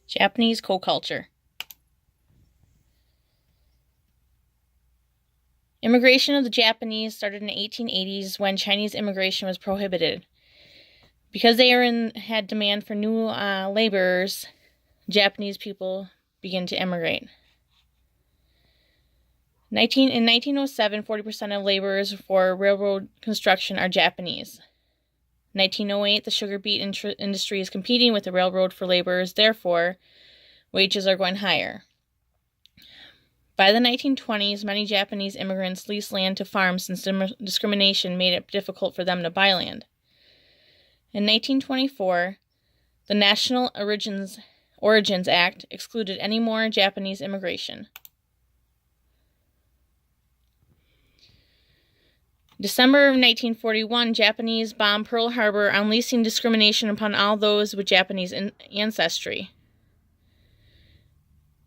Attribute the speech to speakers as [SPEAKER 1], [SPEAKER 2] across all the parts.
[SPEAKER 1] Japanese co-culture. Immigration of the Japanese started in the 1880s when Chinese immigration was prohibited. Because they had demand for new laborers, Japanese people began to immigrate. In 1907, 40% of laborers for railroad construction are Japanese. In 1908, the sugar beet industry is competing with the railroad for laborers, therefore, wages are going higher. By the 1920s, many Japanese immigrants leased land to farm since discrimination made it difficult for them to buy land. In 1924, the National Origins Act excluded any more Japanese immigration. December of 1941, Japanese bombed Pearl Harbor, unleashing discrimination upon all those with Japanese ancestry.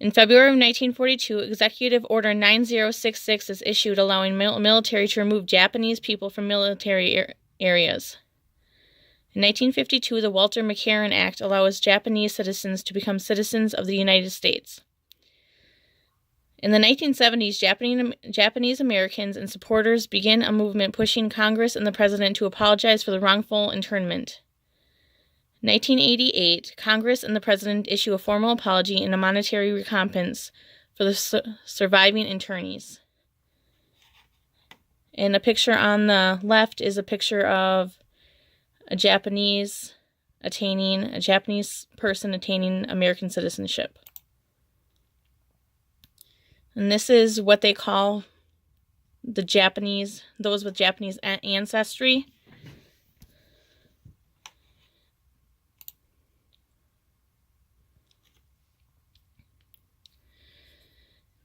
[SPEAKER 1] In February of 1942, Executive Order 9066 is issued allowing military to remove Japanese people from military areas. In 1952, the Walter McCarran Act allows Japanese citizens to become citizens of the United States. In the 1970s, Japanese Americans and supporters began a movement pushing Congress and the President to apologize for the wrongful internment. In 1988, Congress and the President issue a formal apology and a monetary recompense for the surviving internees. And a picture on the left is a picture of a Japanese person attaining American citizenship. And this is what they call those with Japanese ancestry.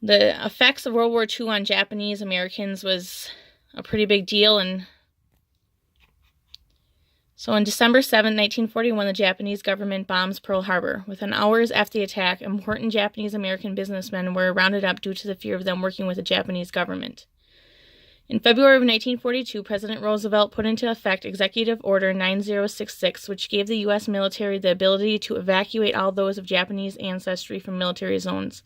[SPEAKER 1] The effects of World War II on Japanese Americans was a pretty big deal, and so on December 7, 1941, the Japanese government bombs Pearl Harbor. Within hours after the attack, important Japanese American businessmen were rounded up due to the fear of them working with the Japanese government. In February of 1942, President Roosevelt put into effect Executive Order 9066, which gave the U.S. military the ability to evacuate all those of Japanese ancestry from military zones,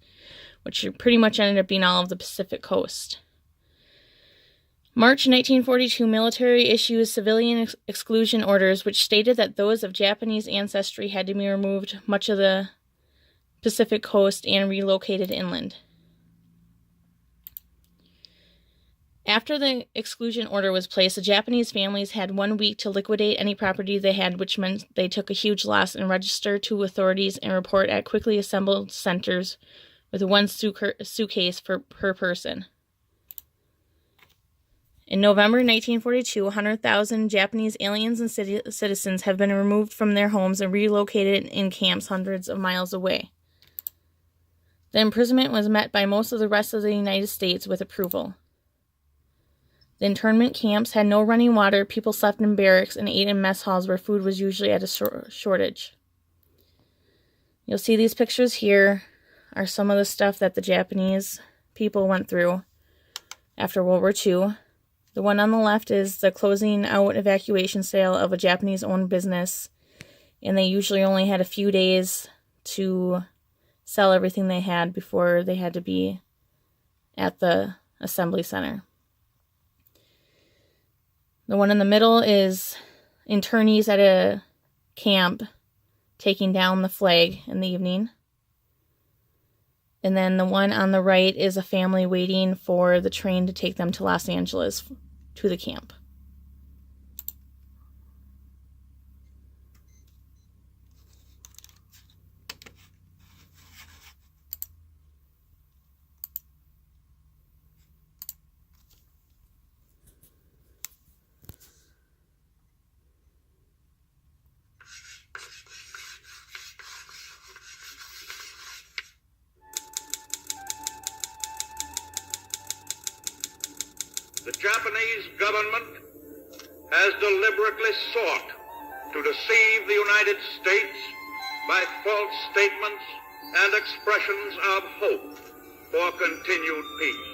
[SPEAKER 1] which pretty much ended up being all of the Pacific coast. March 1942, military issues civilian exclusion orders, which stated that those of Japanese ancestry had to be removed much of the Pacific coast and relocated inland. After the exclusion order was placed, the Japanese families had 1 week to liquidate any property they had, which meant they took a huge loss, and register to authorities and report at quickly assembled centers with one suitcase per person. In November 1942, 100,000 Japanese aliens and citizens have been removed from their homes and relocated in camps hundreds of miles away. The imprisonment was met by most of the rest of the United States with approval. The internment camps had no running water, people slept in barracks, and ate in mess halls where food was usually at a shortage. You'll see these pictures here are some of the stuff that the Japanese people went through after World War II. The one on the left is the closing out evacuation sale of a Japanese-owned business, and they usually only had a few days to sell everything they had before they had to be at the assembly center. The one in the middle is internees at a camp taking down the flag in the evening. And then the one on the right is a family waiting for the train to take them to Los Angeles to the camp.
[SPEAKER 2] The Japanese government has deliberately sought to deceive the United States by false statements and expressions of hope for continued peace.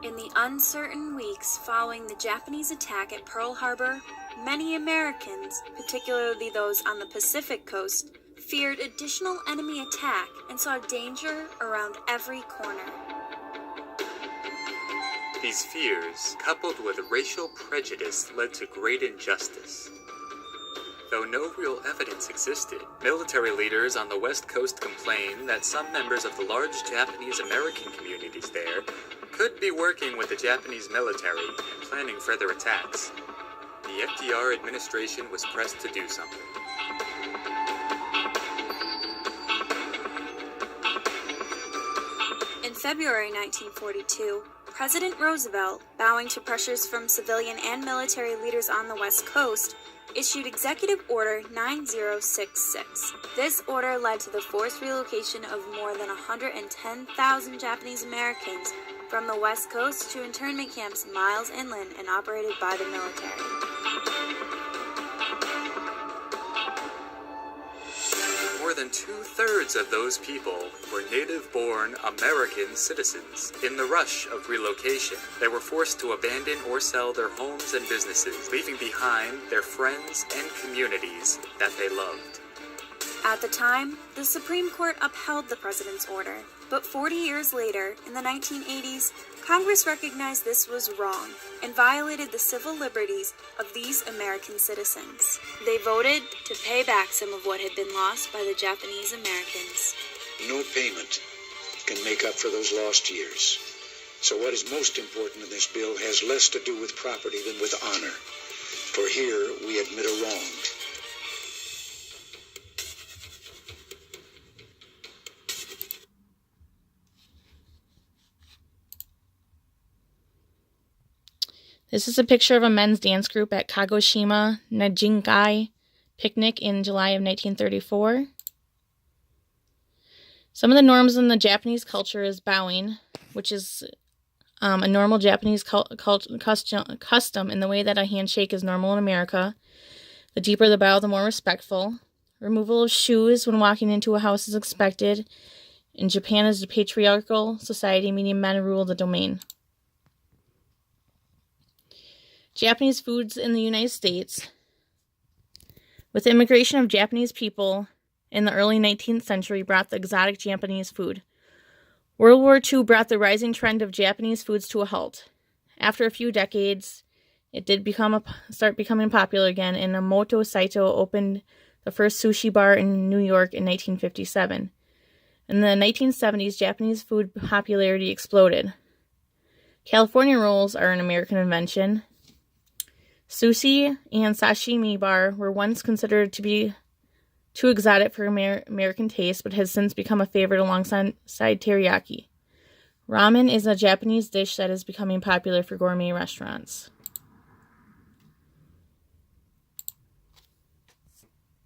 [SPEAKER 3] In the uncertain weeks following the Japanese attack at Pearl Harbor, many Americans, particularly those on the Pacific coast, feared additional enemy attack and saw danger around every corner.
[SPEAKER 4] These fears, coupled with racial prejudice, led to great injustice. Though no real evidence existed, military leaders on the West Coast complained that some members of the large Japanese American communities there could be working with the Japanese military and planning further attacks. The FDR administration was pressed to do something.
[SPEAKER 3] In February 1942, President Roosevelt, bowing to pressures from civilian and military leaders on the West Coast, issued Executive Order 9066. This order led to the forced relocation of more than 110,000 Japanese Americans from the West Coast to internment camps miles inland and operated by the military.
[SPEAKER 4] More than 2/3 of those people were native-born American citizens. In the rush of relocation, they were forced to abandon or sell their homes and businesses, leaving behind their friends and communities that they loved.
[SPEAKER 3] At the time, the Supreme Court upheld the president's order, but 40 years later, in the 1980s, Congress recognized this was wrong and violated the civil liberties of these American citizens. They voted to pay back some of what had been lost by the Japanese Americans.
[SPEAKER 5] No payment can make up for those lost years. So what is most important in this bill has less to do with property than with honor. For here we admit a wrong.
[SPEAKER 1] This is a picture of a men's dance group at Kagoshima Najinkai picnic in July of 1934. Some of the norms in the Japanese culture is bowing, which is a normal Japanese custom in the way that a handshake is normal in America. The deeper the bow, the more respectful. Removal of shoes when walking into a house is expected. In Japan is a patriarchal society, meaning men rule the domain. Japanese foods in the United States. With the immigration of Japanese people in the early 19th century brought the exotic Japanese food. World War II brought the rising trend of Japanese foods to a halt. After a few decades, it did start becoming popular again, and Amoto Saito opened the first sushi bar in New York in 1957. In the 1970s, Japanese food popularity exploded. California rolls are an American invention. Sushi and sashimi bar were once considered to be too exotic for American taste, but has since become a favorite alongside teriyaki. Ramen is a Japanese dish that is becoming popular for gourmet restaurants.